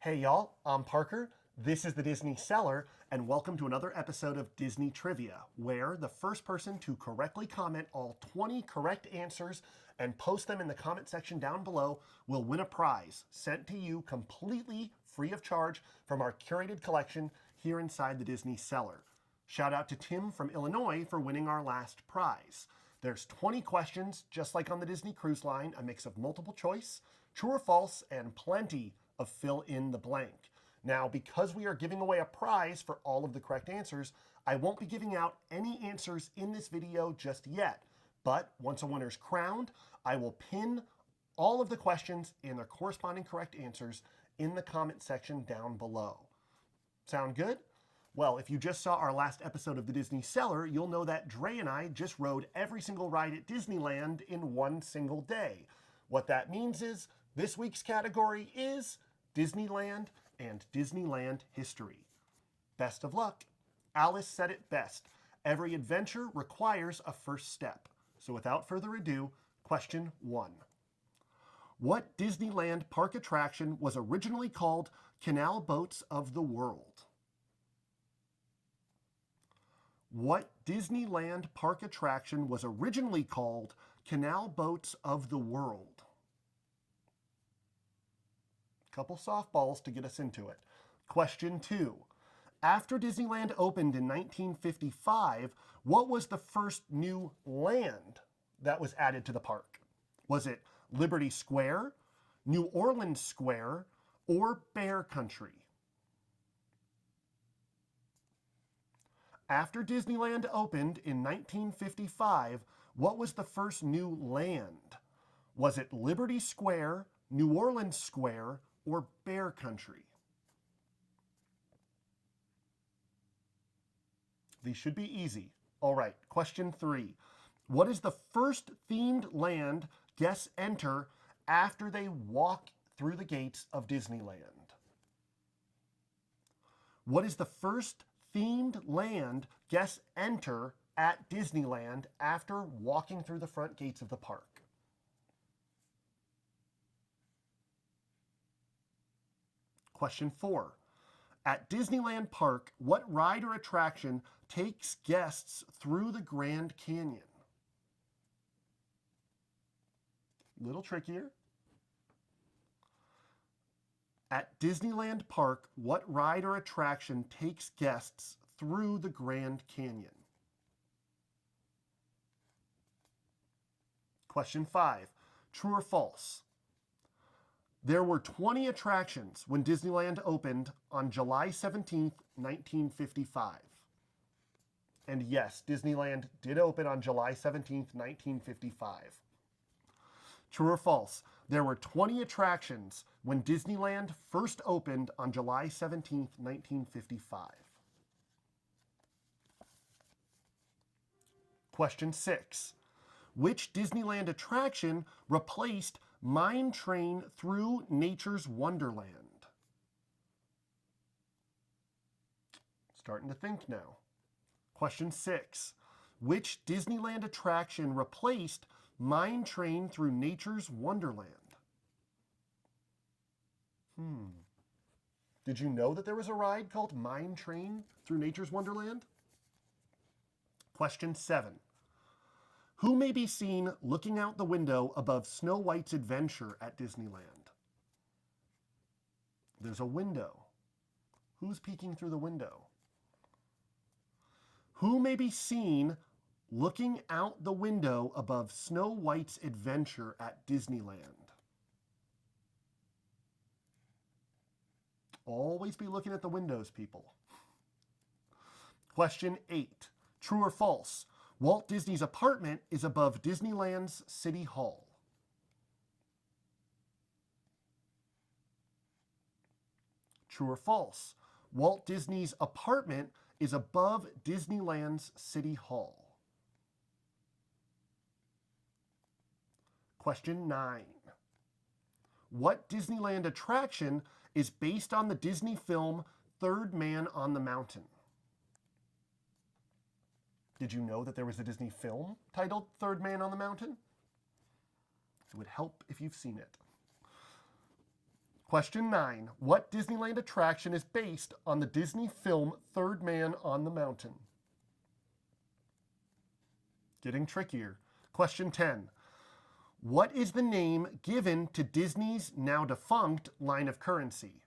Hey y'all, I'm Parker. This is the Disney Cellar, and welcome to another episode of Disney Trivia, where the first person to correctly comment all 20 correct answers and post them in the comment section down below will win a prize sent to you completely free of charge from our curated collection here inside the Disney Cellar. Shout out to Tim from Illinois for winning our last prize. There's 20 questions, just like on the Disney Cruise Line, a mix of multiple choice, true or false, and plenty of fill in the blank. Now, because we are giving away a prize for all of the correct answers, I won't be giving out any answers in this video just yet. But once a winner's crowned, I will pin all of the questions and their corresponding correct answers in the comment section down below. Sound good? Well, if you just saw our last episode of the Disney Cellar, you'll know that Dre and I just rode every single ride at Disneyland in one single day. What that means is this week's category is Disneyland and Disneyland history. Best of luck. Alice said it best. Every adventure requires a first step. So without further ado, question 1. What Disneyland park attraction was originally called Canal Boats of the World? What Disneyland park attraction was originally called Canal Boats of the World? Couple softballs to get us into it. Question 2. After Disneyland opened in 1955, what was the first new land that was added to the park? Was it Liberty Square, New Orleans Square, or Bear Country? After Disneyland opened in 1955, what was the first new land? Was it Liberty Square, New Orleans Square, or Bear Country? These should be easy. All right, question 3. What is the first themed land guests enter after they walk through the gates of Disneyland? What is the first themed land guests enter at Disneyland after walking through the front gates of the park? Question 4. At Disneyland Park, what ride or attraction takes guests through the Grand Canyon? Little trickier. At Disneyland Park, what ride or attraction takes guests through the Grand Canyon? Question 5. True or false? There were 20 attractions when Disneyland opened on July 17th, 1955. And yes, Disneyland did open on July 17th, 1955. True or false? There were 20 attractions when Disneyland first opened on July 17th, 1955. Question 6. Which Disneyland attraction replaced Mine Train through Nature's Wonderland? Starting to think now. Question 6. Which Disneyland attraction replaced Mine Train through Nature's Wonderland? Did you know that there was a ride called Mine Train through Nature's Wonderland? Question 7. Who may be seen looking out the window above Snow White's adventure at Disneyland? There's a window. Who's peeking through the window? Who may be seen looking out the window above Snow White's adventure at Disneyland? Always be looking at the windows, people. Question 8. True or false? Walt Disney's apartment is above Disneyland's City Hall. True or false? Walt Disney's apartment is above Disneyland's City Hall. Question 9. What Disneyland attraction is based on the Disney film Third Man on the Mountain? Did you know that there was a Disney film titled Third Man on the Mountain? It would help if you've seen it. Question 9. What Disneyland attraction is based on the Disney film Third Man on the Mountain? Getting trickier. Question 10. What is the name given to Disney's now defunct line of currency?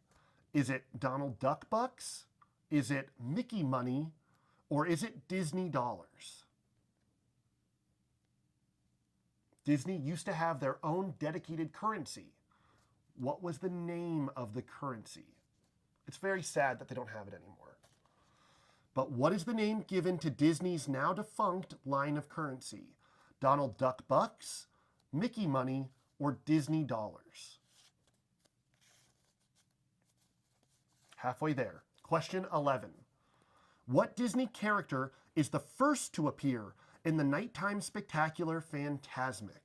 Is it Donald Duck Bucks? Is it Mickey Money? Or is it Disney Dollars? Disney used to have their own dedicated currency. What was the name of the currency? It's very sad that they don't have it anymore. But what is the name given to Disney's now defunct line of currency? Donald Duck Bucks, Mickey Money, or Disney Dollars? Halfway there. Question 11. What Disney character is the first to appear in the nighttime spectacular Fantasmic?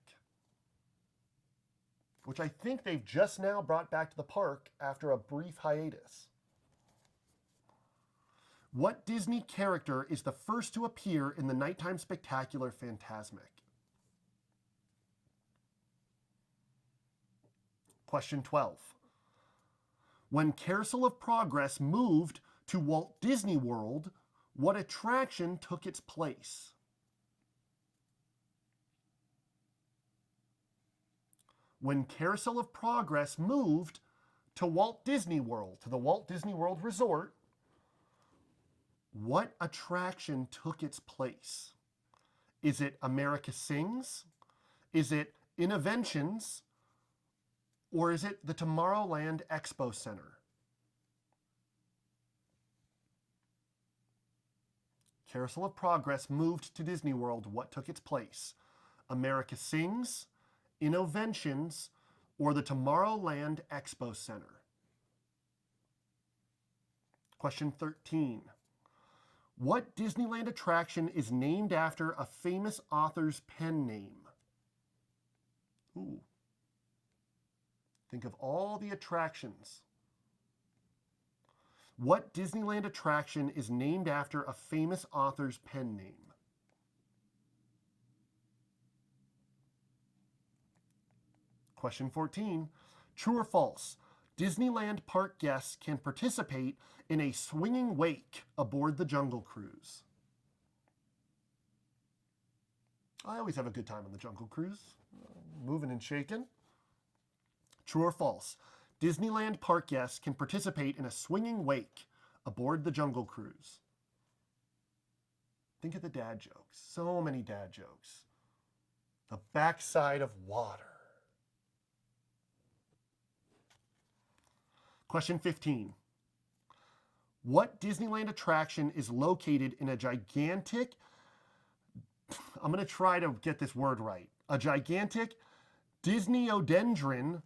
Which I think they've just now brought back to the park after a brief hiatus. What Disney character is the first to appear in the nighttime spectacular Fantasmic? Question 12. When Carousel of Progress moved to Walt Disney World, what attraction took its place? When Carousel of Progress moved to Walt Disney World, to the Walt Disney World Resort, what attraction took its place? Is it America Sings? Is it Innoventions? Or is it the Tomorrowland Expo Center? Carousel of Progress moved to Disney World. What took its place? America Sings, Innoventions, or the Tomorrowland Expo Center? Question 13. What Disneyland attraction is named after a famous author's pen name? Ooh. Think of all the attractions. What Disneyland attraction is named after a famous author's pen name? Question 14. True or false? Disneyland park guests can participate in a swinging wake aboard the Jungle Cruise. I always have a good time on the Jungle Cruise, moving and shaking. True or false? Disneyland park guests can participate in a swinging wake aboard the Jungle Cruise. Think of the dad jokes. So many dad jokes. The backside of water. Question 15. What Disneyland attraction is located in a gigantic, I'm going to try to get this word right, a gigantic Disneyodendron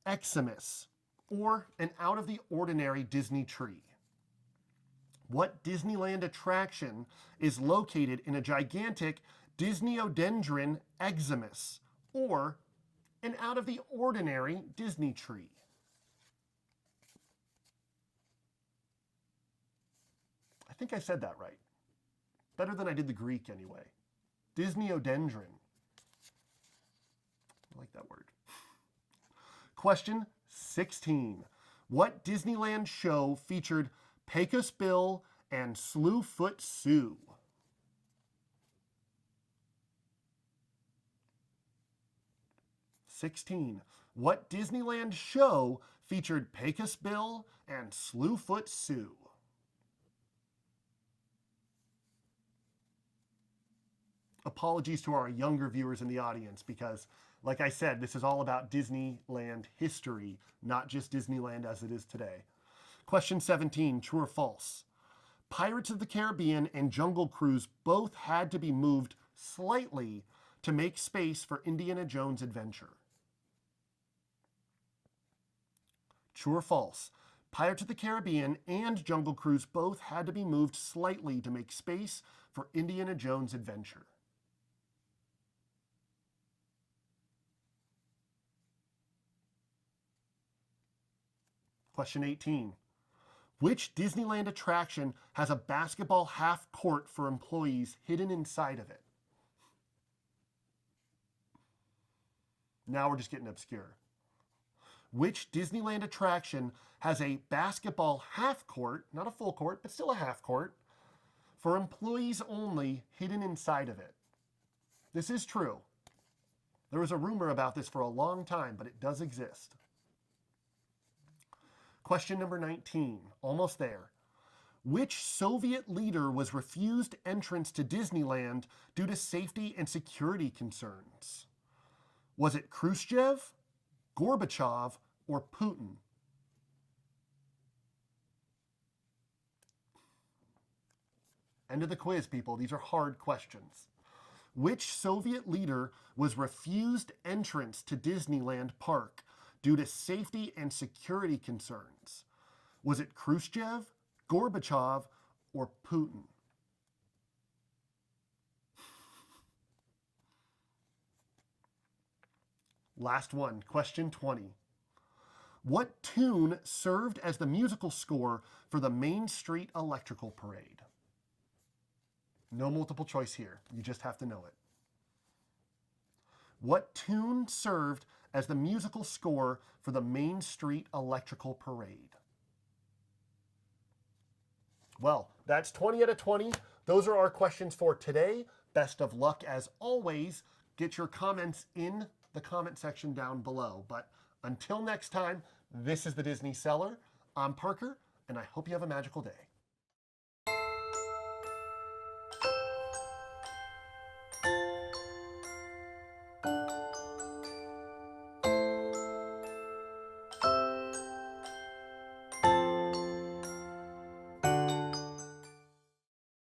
Eximus, or an out-of-the-ordinary Disney tree? What Disneyland attraction is located in a gigantic Disneyodendron Eximus, or an out-of-the-ordinary Disney tree? I think I said that right. Better than I did the Greek anyway. Disneyodendron. I like that word. Question 16. What Disneyland show featured Pecos Bill and Slewfoot Sue? What Disneyland show featured Pecos Bill and Slewfoot Sue? Apologies to our younger viewers in the audience because, like I said, this is all about Disneyland history, not just Disneyland as it is today. Question 17, true or false? Pirates of the Caribbean and Jungle Cruise both had to be moved slightly to make space for Indiana Jones' adventure. True or false? Pirates of the Caribbean and Jungle Cruise both had to be moved slightly to make space for Indiana Jones' adventure. Question 18. Which Disneyland attraction has a basketball half court for employees hidden inside of it? Now we're just getting obscure. Which Disneyland attraction has a basketball half court, not a full court, but still a half court, for employees only hidden inside of it? This is true. There was a rumor about this for a long time, but it does exist. Question number 19, almost there. Which Soviet leader was refused entrance to Disneyland due to safety and security concerns? Was it Khrushchev, Gorbachev, or Putin? End of the quiz, people. These are hard questions. Which Soviet leader was refused entrance to Disneyland Park due to safety and security concerns? Was it Khrushchev, Gorbachev, or Putin? Last one, question 20. What tune served as the musical score for the Main Street Electrical Parade? No multiple choice here. You just have to know it. What tune served as the musical score for the Main Street Electrical Parade? Well, that's 20 out of 20. Those are our questions for today. Best of luck as always. Get your comments in the comment section down below. But until next time, this is the Disney Cellar. I'm Parker, and I hope you have a magical day.